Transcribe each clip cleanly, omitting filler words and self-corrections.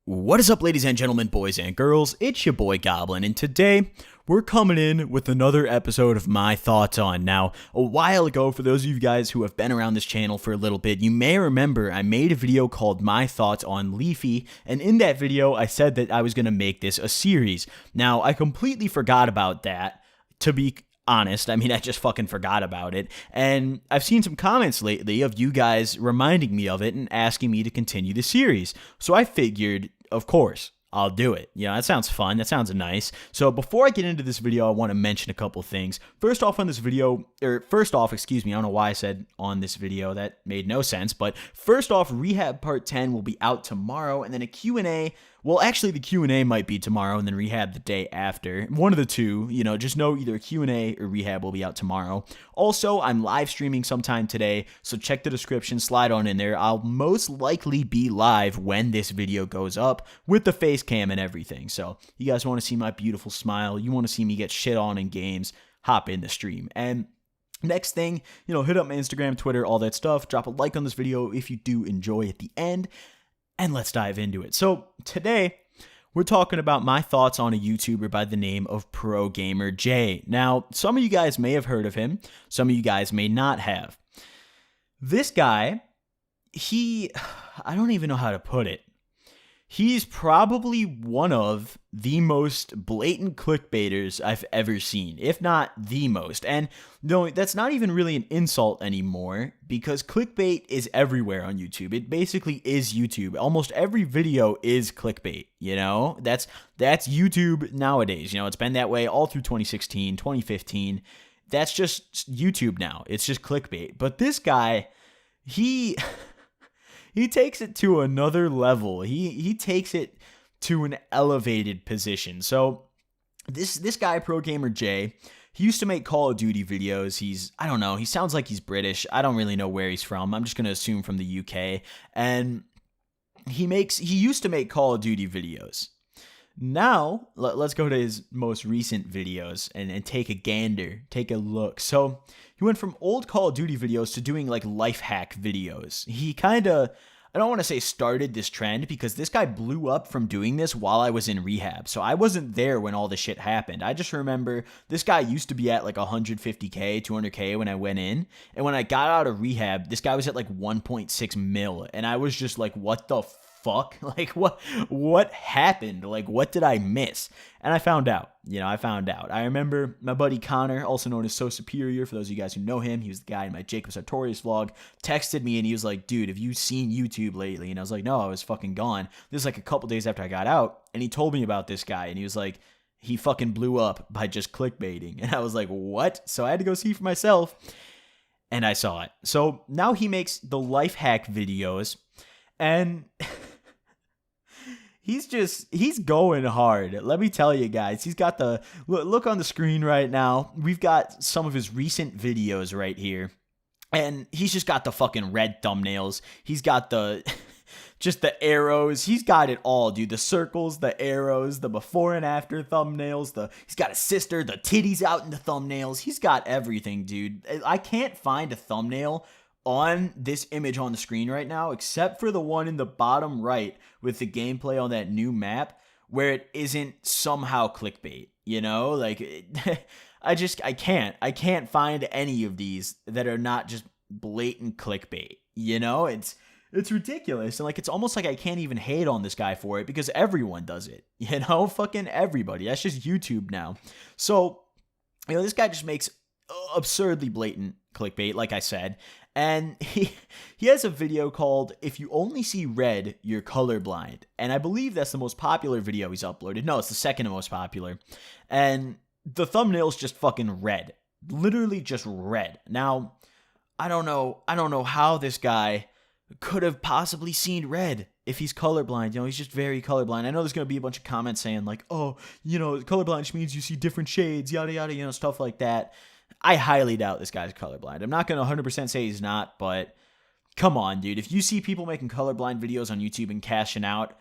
What is up, ladies and gentlemen, boys and girls? It's your boy Goblin, and today we're coming in with another episode of My Thoughts On. Now, a while ago, for those of you guys who have been around this channel for a little bit, you may remember I made a video called My Thoughts on Leafy, and in that video, I said that I was going to make this a series. Now, I completely forgot about that, to be honest. I mean, I just fucking forgot about it, and I've seen some comments lately of you guys reminding me of it and asking me to continue the series, so I figured, of course, I'll do it. You know, that sounds fun. That sounds nice. So before I get into this video, I want to mention a couple things. First off, on this video, excuse me, I don't know why I said on this video. That made no sense. But first off, Rehab Part 10 will be out tomorrow, and then a Q&A. Well, actually, the Q&A might be tomorrow, and then Rehab the day after. One of the two, you know, just know either Q&A or Rehab will be out tomorrow. Also, I'm live streaming sometime today, so check the description, slide on in there. I'll most likely be live when this video goes up with the face cam and everything. So, you guys want to see my beautiful smile, you want to see me get shit on in games, hop in the stream. And next thing, you know, hit up my Instagram, Twitter, all that stuff. Drop a like on this video if you do enjoy at the end. And let's dive into it. So today, we're talking about my thoughts on a YouTuber by the name of ProGamerJay. Now, some of you guys may have heard of him. Some of you guys may not have. This guy, I don't even know how to put it. He's probably one of the most blatant clickbaiters I've ever seen, if not the most. And no, that's not even really an insult anymore, because clickbait is everywhere on YouTube. It basically is YouTube. Almost every video is clickbait, you know? That's YouTube nowadays. You know, it's been that way all through 2016, 2015. That's just YouTube now. It's just clickbait. But this guy, he takes it to another level. He takes it to an elevated position. So this guy, ProGamerJay, he used to make Call of Duty videos. I don't know, he sounds like he's British. I don't really know where he's from. I'm just going to assume from the UK. And he used to make Call of Duty videos. Now, let's go to his most recent videos and take a gander, take a look. So he went from old Call of Duty videos to doing like life hack videos. He kind of, I don't want to say started this trend, because this guy blew up from doing this while I was in rehab. So I wasn't there when all this shit happened. I just remember this guy used to be at like 150K, 200K when I went in. And when I got out of rehab, this guy was at like 1.6 mil. And I was just like, what the fuck? Like, what happened? Like, what did I miss? And I found out. You know, I remember my buddy Connor, also known as So Superior, for those of you guys who know him, he was the guy in my Jacob Sartorius vlog, texted me and he was like, dude, have you seen YouTube lately? And I was like, no, I was fucking gone. This is like a couple days after I got out, and he told me about this guy, and he was like, he fucking blew up by just clickbaiting. And I was like, what? So I had to go see for myself, and I saw it. So now he makes the life hack videos, and he's going hard. Let me tell you guys, he's got the, look on the screen right now. We've got some of his recent videos right here. And he's just got the fucking red thumbnails. He's got just the arrows. He's got it all, dude. The circles, the arrows, the before and after thumbnails. He's got a sister, the titties out in the thumbnails. He's got everything, dude. I can't find a thumbnail on this image on the screen right now, except for the one in the bottom right with the gameplay on that new map, where it isn't somehow clickbait, you know? Like, I can't find any of these that are not just blatant clickbait, you know? It's ridiculous, and like, it's almost like I can't even hate on this guy for it, because everyone does it, you know? Fucking everybody. That's just YouTube now. So, you know, this guy just makes absurdly blatant clickbait, like I said. And he has a video called "If You Only See Red, You're Colorblind." And I believe that's the most popular video he's uploaded. No, it's the second most popular. And the thumbnail's just fucking red. Literally just red. Now, I don't know how this guy could have possibly seen red if he's colorblind. You know, he's just very colorblind. I know there's going to be a bunch of comments saying like, oh, you know, colorblind just means you see different shades, yada, yada, you know, stuff like that. I highly doubt this guy's colorblind. I'm not going to 100% say he's not, but come on, dude. If you see people making colorblind videos on YouTube and cashing out,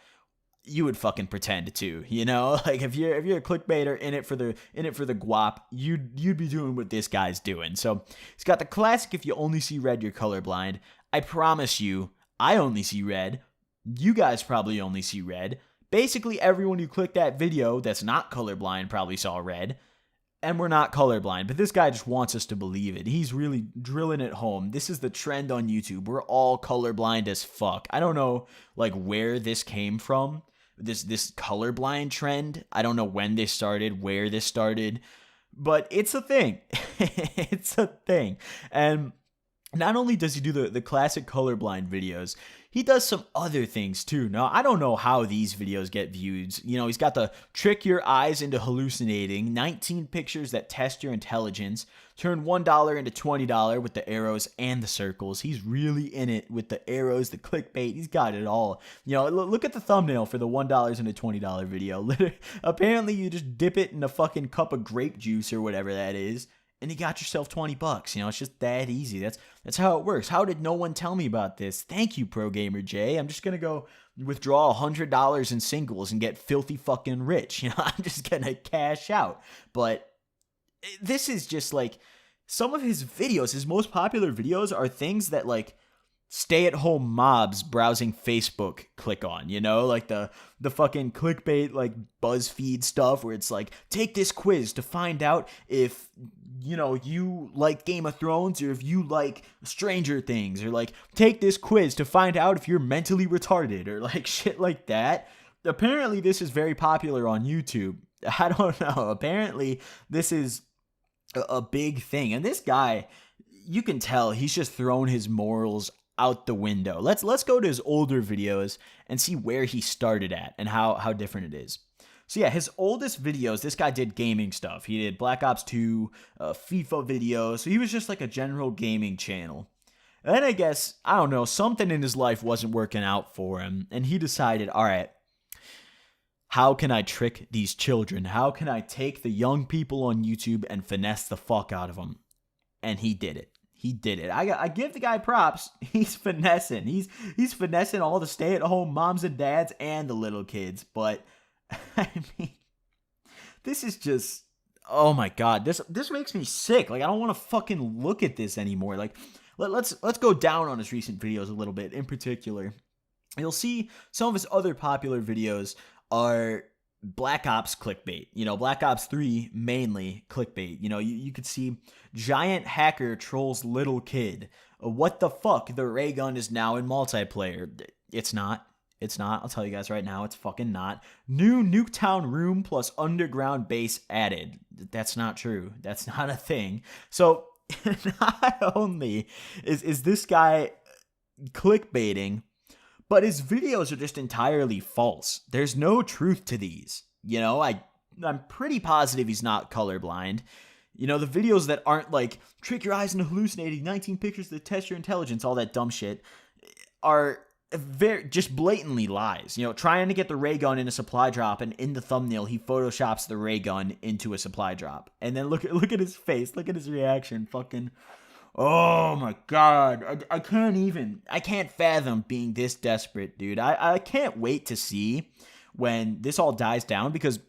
you would fucking pretend to, you know? Like, if you're a clickbaiter in it for the guap, you'd be doing what this guy's doing. So he's got the classic "If you only see red, you're colorblind." I promise you, I only see red. You guys probably only see red. basically everyone who clicked that video that's not colorblind probably saw red. And we're not colorblind, but this guy just wants us to believe it. He's really drilling it home. This is the trend on YouTube. We're all colorblind as fuck. I don't know like where this came from. This colorblind trend. I don't know when this started, where this started, but it's a thing. It's a thing. And not only does he do the classic colorblind videos, he does some other things too. Now, I don't know how these videos get views. You know, he's got the trick your eyes into hallucinating, 19 pictures that test your intelligence, turn $1 into $20 with the arrows and the circles. He's really in it with the arrows, the clickbait. He's got it all. You know, look at the thumbnail for the $1 into $20 video. Apparently, you just dip it in a fucking cup of grape juice or whatever that is, and you got yourself $20. You know, it's just that easy. That's how it works. How did no one tell me about this? Thank you, ProGamerJay. I'm just gonna go withdraw $100 in singles and get filthy fucking rich. You know, I'm just gonna cash out. But this is just like some of his videos. His most popular videos are things that like stay-at-home mobs browsing Facebook click on, you know, like the fucking clickbait, like BuzzFeed stuff where it's like, take this quiz to find out if, you know, you like Game of Thrones or if you like Stranger Things, or like, take this quiz to find out if you're mentally retarded, or like shit like that. Apparently this is very popular on YouTube. I don't know. Apparently this is a big thing. And this guy, you can tell he's just thrown his morals out the window. Let's go to his older videos and see where he started at and how different it is. So yeah, his oldest videos, this guy did gaming stuff. He did Black Ops 2, FIFA videos. So he was just like a general gaming channel. And then I guess, I don't know, something in his life wasn't working out for him. And he decided, all right, how can I trick these children? How can I take the young people on YouTube and finesse the fuck out of them? And he did it. He did it. I give the guy props. He's finessing. He's finessing all the stay-at-home moms and dads and the little kids. But I mean, this is just, oh my god. This makes me sick. Like, I don't want to fucking look at this anymore. Like, let's go down on his recent videos a little bit. In particular, you'll see some of his other popular videos are Black Ops clickbait. You know, Black Ops 3 mainly clickbait. You know, you could see giant hacker trolls little kid. What the fuck? The ray gun is now in multiplayer. It's not. It's not. I'll tell you guys right now, it's fucking not. New Nuketown room plus underground base added. That's not true. That's not a thing. So not only is this guy clickbaiting, but his videos are just entirely false. There's no truth to these. You know, I'm pretty positive he's not colorblind. You know, the videos that aren't like, trick your eyes into hallucinating, 19 pictures that test your intelligence, all that dumb shit, are very just blatantly lies. You know, trying to get the ray gun in a supply drop, and in the thumbnail he photoshops the ray gun into a supply drop. And then look at his face, look at his reaction, fucking, oh my god, I can't fathom being this desperate, dude. I can't wait to see when this all dies down, because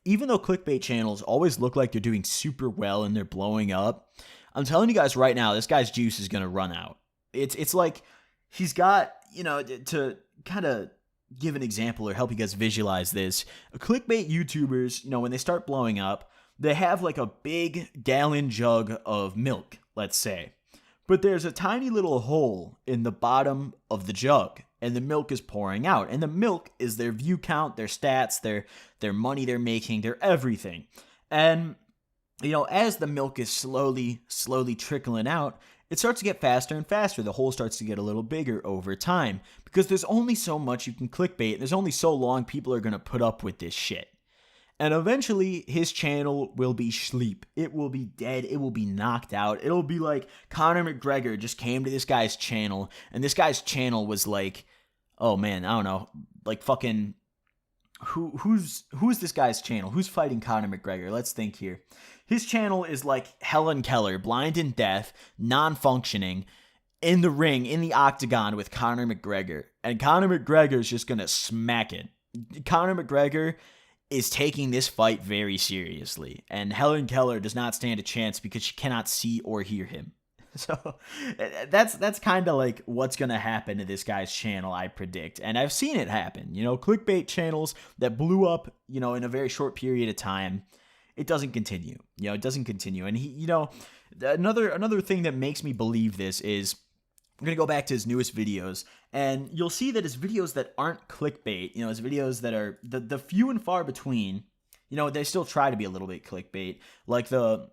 even though clickbait channels always look like they're doing super well and they're blowing up, I'm telling you guys right now, this guy's juice is going to run out. It's like he's got, you know, to kind of give an example or help you guys visualize this, clickbait YouTubers, you know, when they start blowing up, they have like a big gallon jug of milk, let's say. But there's a tiny little hole in the bottom of the jug, and the milk is pouring out. And the milk is their view count, their stats, their money they're making, their everything. And, you know, as the milk is slowly trickling out, it starts to get faster and faster. The hole starts to get a little bigger over time, because there's only so much you can clickbait. There's only so long people are going to put up with this shit. And eventually, his channel will be sleep. It will be dead. It will be knocked out. It'll be like Conor McGregor just came to this guy's channel, and this guy's channel was like, oh man, I don't know, like fucking, who's this guy's channel? Who's fighting Conor McGregor? Let's think here. His channel is like Helen Keller, blind and deaf, non-functioning, in the ring, in the octagon with Conor McGregor. And Conor McGregor's just gonna smack it. Conor McGregor is taking this fight very seriously, and Helen Keller does not stand a chance because she cannot see or hear him. So that's kind of like what's going to happen to this guy's channel, I predict. And I've seen it happen. Clickbait channels that blew up, in a very short period of time, it doesn't continue. It doesn't continue. And he, another thing that makes me believe this is I'm going to go back to his newest videos, and you'll see that his videos that aren't clickbait, his videos that are the few and far between, they still try to be a little bit clickbait, like the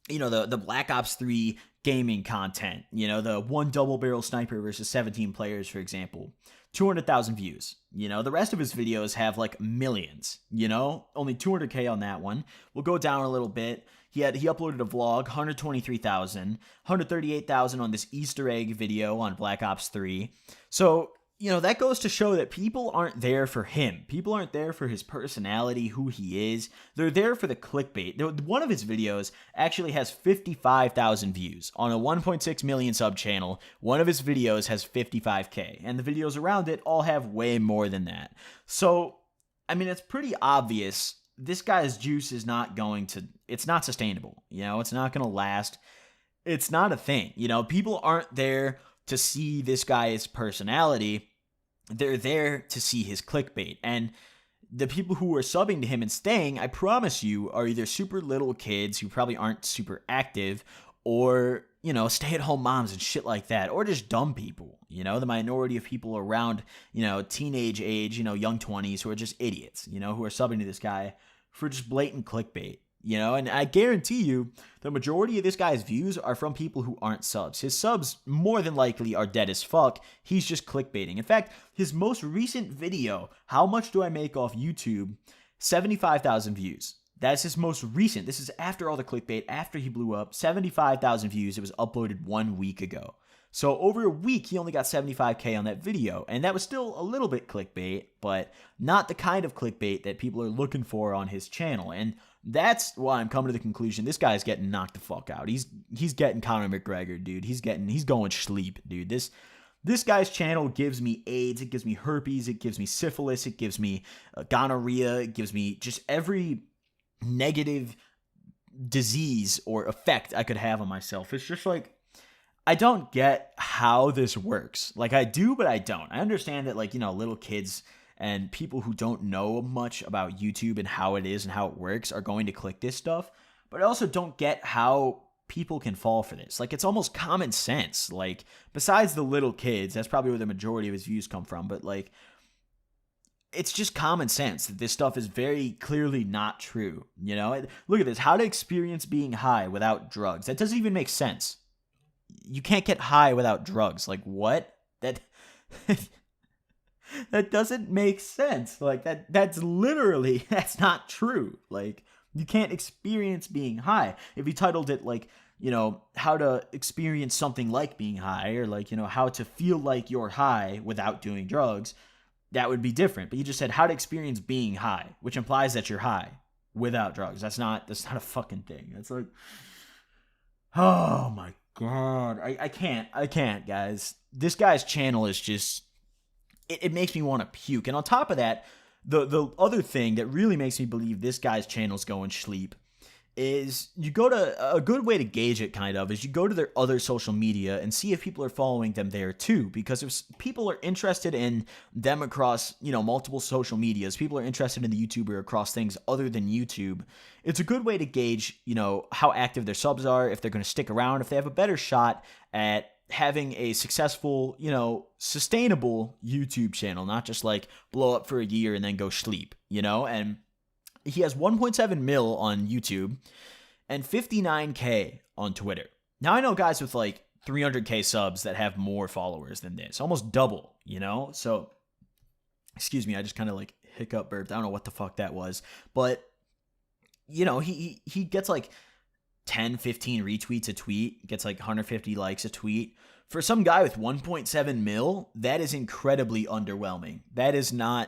Black Ops 3 gaming content, the one double barrel sniper versus 17 players, for example, 200,000 views. The rest of his videos have like millions, only 200K on that one. We'll go down a little bit. He uploaded a vlog, 123,000, 138,000 on this Easter egg video on Black Ops 3. So, that goes to show that people aren't there for him. People aren't there for his personality, who he is. They're there for the clickbait. One of his videos actually has 55,000 views. On a 1.6 million sub channel, one of his videos has 55K. And the videos around it all have way more than that. So, it's pretty obvious this guy's juice is not it's not sustainable. It's not going to last. It's not a thing. People aren't there to see this guy's personality. They're there to see his clickbait. And the people who are subbing to him and staying, I promise you, are either super little kids who probably aren't super active, or, stay-at-home moms and shit like that, or just dumb people, the minority of people around, teenage age, young 20s who are just idiots, who are subbing to this guy for just blatant clickbait. And I guarantee you the majority of this guy's views are from people who aren't subs. His subs more than likely are dead as fuck. He's just clickbaiting. In fact, his most recent video, How Much Do I Make Off YouTube? 75,000 views. That's his most recent. This is after all the clickbait, after he blew up. 75,000 views. It was uploaded 1 week ago. So over a week, he only got 75K on that video. And that was still a little bit clickbait, but not the kind of clickbait that people are looking for on his channel. And that's why I'm coming to the conclusion this guy's getting knocked the fuck out. He's getting Conor McGregor, dude. He's going sleep, dude. This guy's channel gives me AIDS, it gives me herpes, it gives me syphilis, it gives me gonorrhea, it gives me just every negative disease or effect I could have on myself. It's just like, I don't get how this works. Like, I do, but I don't. I understand that, like, little kids and people who don't know much about YouTube and how it is and how it works are going to click this stuff. But I also don't get how people can fall for this. Like, it's almost common sense. Like, besides the little kids, that's probably where the majority of his views come from. But, like, it's just common sense that this stuff is very clearly not true. Look at this. How to experience being high without drugs. That doesn't even make sense. You can't get high without drugs. Like, what? That doesn't make sense. Like, that's not true. Like, you can't experience being high. If you titled it, like, how to experience something like being high, or like, how to feel like you're high without doing drugs, that would be different. But you just said how to experience being high, which implies that you're high without drugs. That's not a fucking thing. That's like, oh my God. I can't, guys. This guy's channel is just, it makes me want to puke. And on top of that, the other thing that really makes me believe this guy's channel's going sleep is you go to, a good way to gauge it kind of, is you go to their other social media and see if people are following them there too. Because if people are interested in them across, multiple social medias, people are interested in the YouTuber across things other than YouTube, it's a good way to gauge, how active their subs are, if they're going to stick around, if they have a better shot at having a successful, sustainable YouTube channel, not just like blow up for a year and then go sleep, and he has 1.7 mil on YouTube and 59K on Twitter. Now, I know guys with like 300K subs that have more followers than this, almost double, So, excuse me, I just kind of like hiccup burped. I don't know what the fuck that was. But, he gets like 10, 15 retweets a tweet, gets like 150 likes a tweet. For some guy with 1.7 mil, that is incredibly underwhelming. That is not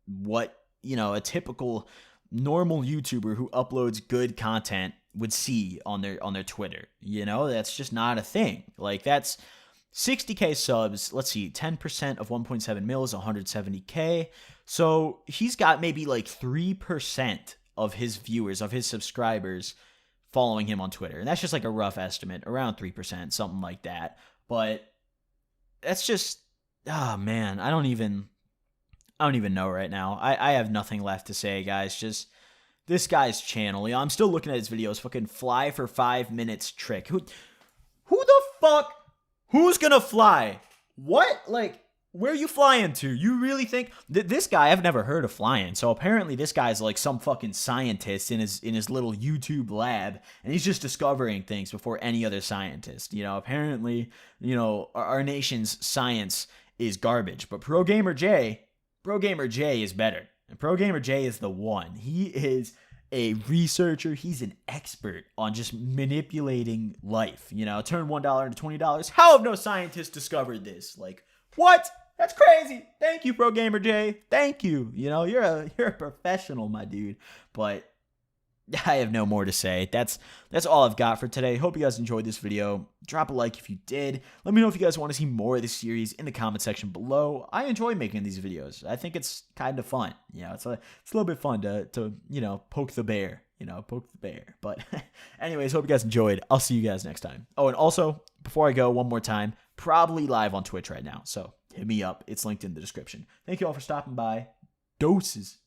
what, a typical normal YouTuber who uploads good content would see on their Twitter. That's just not a thing. Like, that's 60K subs. Let's see, 10% of 1.7 mil is 170K. So he's got maybe like 3% of his viewers, of his subscribers, following him on Twitter. And that's just like a rough estimate, around 3%, something like that. But that's just, oh man, I don't even know right now. I have nothing left to say, guys. Just this guy's channel. I'm still looking at his videos. Fucking fly for 5 minutes trick. Who the fuck? Who's gonna fly? What? Like, where are you flying to? You really think this guy? I've never heard of flying. So apparently this guy's like some fucking scientist in his little YouTube lab, and he's just discovering things before any other scientist. Apparently, our nation's science is garbage, but ProGamerJay is better. And ProGamerJay is the one. He is a researcher. He's an expert on just manipulating life. Turn $1 into $20. How have no scientists discovered this? Like, what? That's crazy. Thank you, ProGamerJay. Thank you. You're a professional, my dude. But I have no more to say. That's all I've got for today. Hope you guys enjoyed this video. Drop a like if you did. Let me know if you guys want to see more of this series in the comment section below. I enjoy making these videos. I think it's kind of fun. It's a little bit fun to poke the bear. Poke the bear. But anyways, hope you guys enjoyed. I'll see you guys next time. Oh, and also, before I go, one more time, probably live on Twitch right now. So hit me up. It's linked in the description. Thank you all for stopping by. Doses.